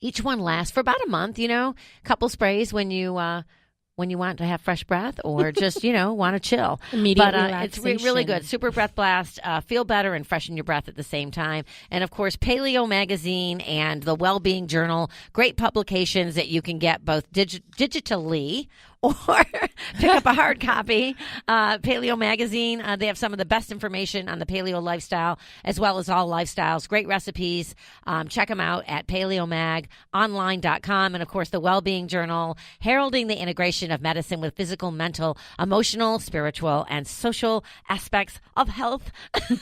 Each one lasts for about a month, a couple sprays when you want to have fresh breath or just, want to chill. Immediate It's really good. Super Breath Blast. Feel better and freshen your breath at the same time. And, of course, Paleo Magazine and the Wellbeing Journal, great publications that you can get both digitally or pick up a hard copy. Paleo Magazine, they have some of the best information on the paleo lifestyle, as well as all lifestyles. Great recipes. Check them out at paleomagonline.com. And, of course, the Wellbeing Journal, heralding the integration of medicine with physical, mental, emotional, spiritual, and social aspects of health. And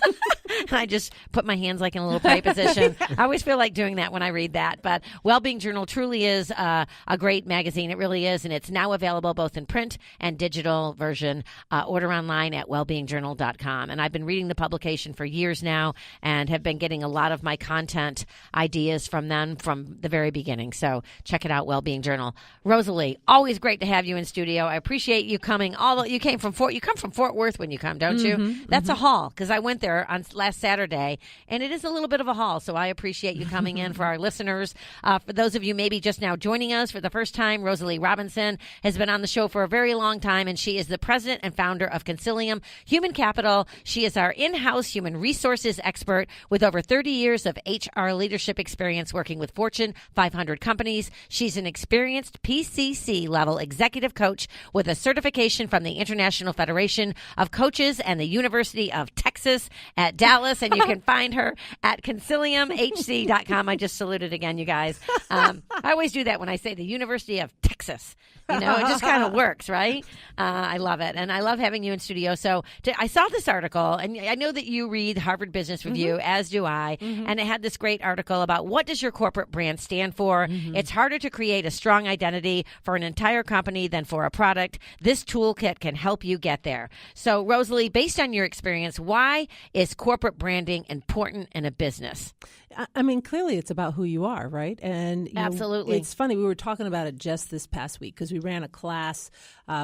I just put my hands like in a little pray position. I always feel like doing that when I read that. But Wellbeing Journal truly is a great magazine. It really is. And it's now available both in print and digital version. Order online at wellbeingjournal.com. And I've been reading the publication for years now and have been getting a lot of my content ideas from them from the very beginning. So check it out, Wellbeing Journal. Rosalie, always great to have you in studio. I appreciate you coming. You come from Fort Worth when you come, don't you? That's a haul, because I went there on last Saturday, and it is a little bit of a haul. So I appreciate you coming in for our listeners. For those of you maybe just now joining us for the first time, Rosalie Robinson has been on the show for a very long time, and she is the president and founder of Concilium Human Capital. She is our in-house human resources expert with over 30 years of HR leadership experience working with Fortune 500 companies. She's an experienced PCC level executive coach with a certification from the International Federation of Coaches and the University of Texas at Dallas, and you can find her at conciliumhc.com. I just saluted again, you guys. I always do that when I say the University of Texas. It just kind of works, right? I love it. And I love having you in studio. So I saw this article, and I know that you read Harvard Business Review, as do I, and it had this great article about what does your corporate brand stand for? It's harder to create a strong identity for an entire company than for a product. This toolkit can help you get there. So, Rosalie, based on your experience, why is corporate branding important in a business? I mean, clearly it's about who you are, right? And absolutely. It's funny. We were talking about it just this past week because we ran a class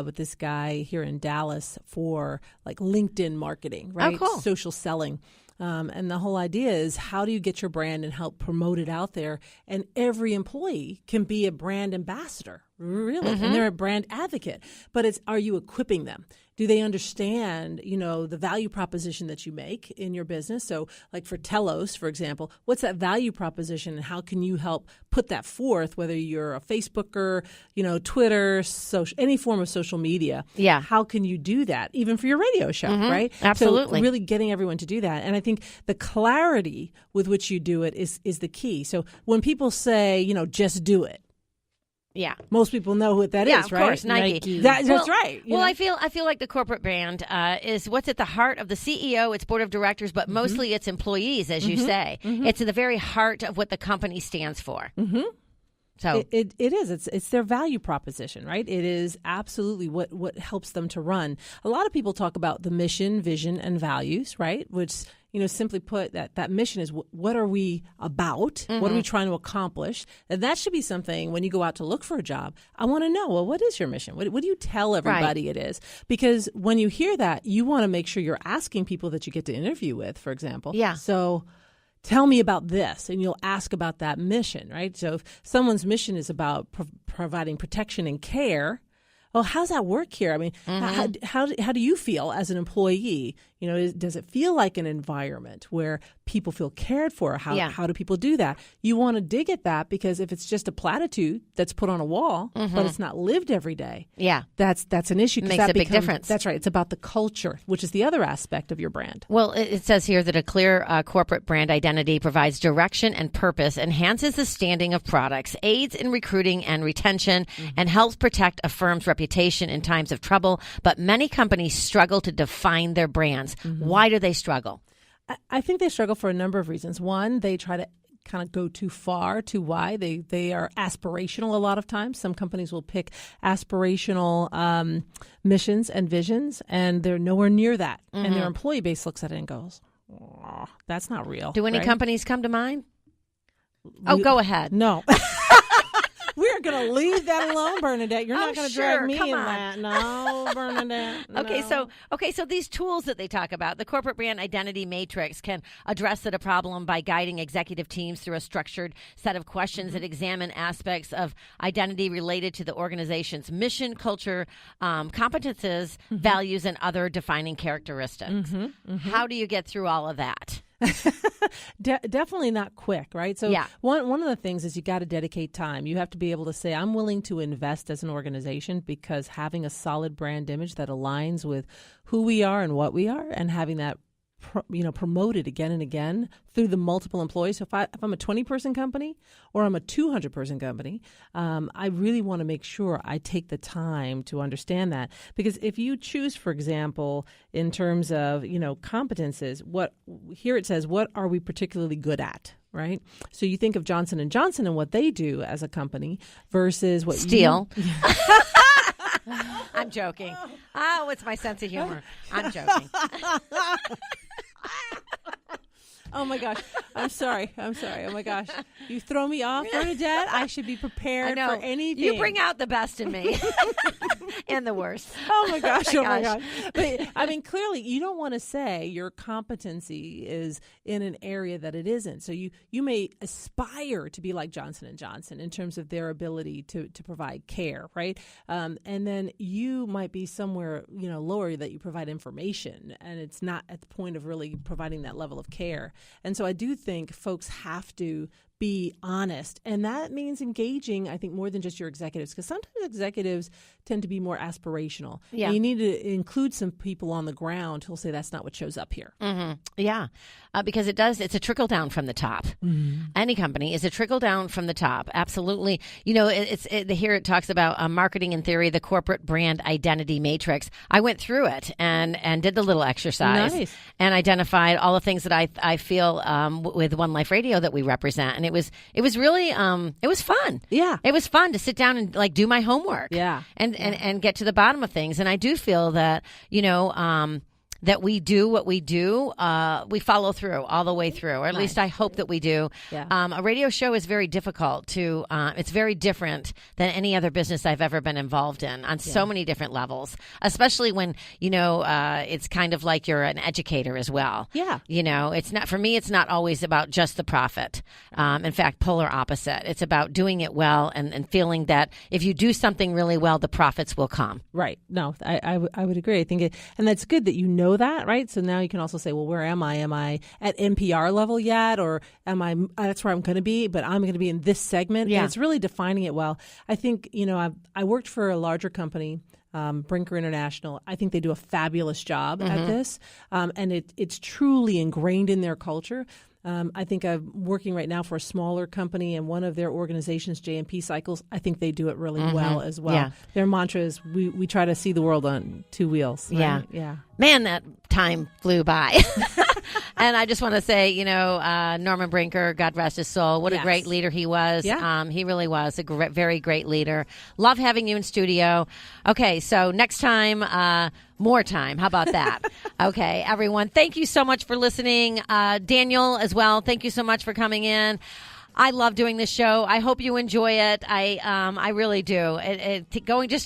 with this guy here in Dallas for like LinkedIn marketing, right? Oh, cool. Social selling. And the whole idea is, how do you get your brand and help promote it out there? And every employee can be a brand ambassador, really, and they're a brand advocate. But are you equipping them? Do they understand, the value proposition that you make in your business? So like for Telos, for example, what's that value proposition and how can you help put that forth, whether you're a Facebooker, Twitter, any form of social media? Yeah. How can you do that? Even for your radio show, right? Absolutely. So really getting everyone to do that. And I think the clarity with which you do it is the key. So when people say, just do it. Yeah, most people know what that is, right? Of course, Nike. That's right. Well, I feel like the corporate brand is what's at the heart of the CEO, its board of directors, but mostly its employees, as you say. It's at the very heart of what the company stands for. So it is. It's their value proposition, right? It is absolutely what helps them to run. A lot of people talk about the mission, vision, and values, right? Which, simply put, that mission is what are we about? What are we trying to accomplish? And that should be something when you go out to look for a job. I want to know, well, what is your mission? What do you tell everybody it is? Because when you hear that, you want to make sure you're asking people that you get to interview with, for example. Yeah. So tell me about this, and you'll ask about that mission, right? So if someone's mission is about providing protection and care, well, how's that work here? I mean, how do you feel as an employee? Does it feel like an environment where people feel cared for? How do people do that? You want to dig at that, because if it's just a platitude that's put on a wall, but it's not lived every day, that's an issue. Makes a big difference. That's right. It's about the culture, which is the other aspect of your brand. Well, it says here that a clear corporate brand identity provides direction and purpose, enhances the standing of products, aids in recruiting and retention, and helps protect a firm's reputation in times of trouble. But many companies struggle to define their brands. Why do they struggle? I think they struggle for a number of reasons. One, they try to kind of go too far, too wide. They are aspirational a lot of times. Some companies will pick aspirational missions and visions, and they're nowhere near that. And their employee base looks at it and goes, oh, that's not real. Do any companies come to mind? Go ahead. No. We're are going to leave that alone, Bernadette. You're not going to drag me Come in on. that. No, Bernadette. No. Okay, so these tools that they talk about, the corporate brand identity matrix can address the problem by guiding executive teams through a structured set of questions that examine aspects of identity related to the organization's mission, culture, competences, values, and other defining characteristics. How do you get through all of that? Definitely not quick, right? So one of the things is you got to dedicate time. You have to be able to say, I'm willing to invest as an organization, because having a solid brand image that aligns with who we are and what we are, and having that promoted again and again through the multiple employees. So if I'm a 20-person company or I'm a 200-person company, I really want to make sure I take the time to understand that. Because if you choose, for example, in terms of, competences, here it says, what are we particularly good at? Right? So you think of Johnson & Johnson and what they do as a company versus what Steal. I'm joking. Oh, it's my sense of humor. I'm joking. Oh my gosh. I'm sorry. Oh my gosh. You throw me off, Bernadette. I should be prepared for anything. You bring out the best in me. And the worst. Oh my gosh. Oh my gosh. But I mean, clearly you don't want to say your competency is in an area that it isn't. So you may aspire to be like Johnson & Johnson in terms of their ability to provide care, right? And then you might be somewhere, lower, that you provide information, and it's not at the point of really providing that level of care. And so I do think folks have to be honest. And that means engaging, I think, more than just your executives, because sometimes executives tend to be more aspirational. Yeah. And you need to include some people on the ground who'll say that's not what shows up here. Yeah, because it's a trickle down from the top. Any company is a trickle down from the top. Absolutely. Here it talks about marketing in theory, the corporate brand identity matrix. I went through it and did the little exercise and identified all the things that I feel with One Life Radio that we represent. And it was really it was fun. Yeah. It was fun to sit down and do my homework. Yeah. And get to the bottom of things. And I do feel that, that we do what we do, we follow through all the way through, or at least I hope that we do. Yeah. A radio show is very difficult to, it's very different than any other business I've ever been involved in on so many different levels, especially when, it's kind of like you're an educator as well. Yeah. It's not, for me, it's not always about just the profit. In fact, polar opposite. It's about doing it well and feeling that if you do something really well, the profits will come. Right. No, I would agree. I think and that's good that you know that, right? So now you can also say, well, where am I? Am I at NPR level yet? Or that's where I'm going to be, but I'm going to be in this segment. Yeah. And it's really defining it well. I think, I worked for a larger company, Brinker International. I think they do a fabulous job at this. And it's truly ingrained in their culture. I think I'm working right now for a smaller company, and one of their organizations, JMP Cycles, I think they do it really well as well. Yeah. Their mantra is we try to see the world on two wheels. Right? Yeah. Man, that time flew by. And I just want to say, Norman Brinker, God rest his soul, what a great leader he was. Yeah. He really was a very great leader. Love having you in studio. Okay, so next time, more time. How about that? Okay, everyone, thank you so much for listening. Daniel as well, thank you so much for coming in. I love doing this show. I hope you enjoy it. I really do.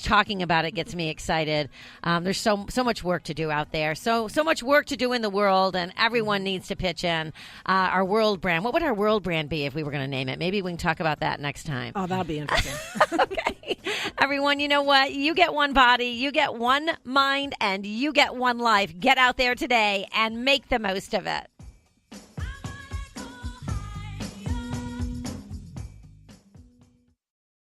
Talking about it gets me excited. There's so much work to do out there. So much work to do in the world, and everyone needs to pitch in. Our world brand. What would our world brand be if we were going to name it? Maybe we can talk about that next time. Oh, that'll be interesting. Okay. Everyone, you know what? You get one body, you get one mind, and you get one life. Get out there today and make the most of it.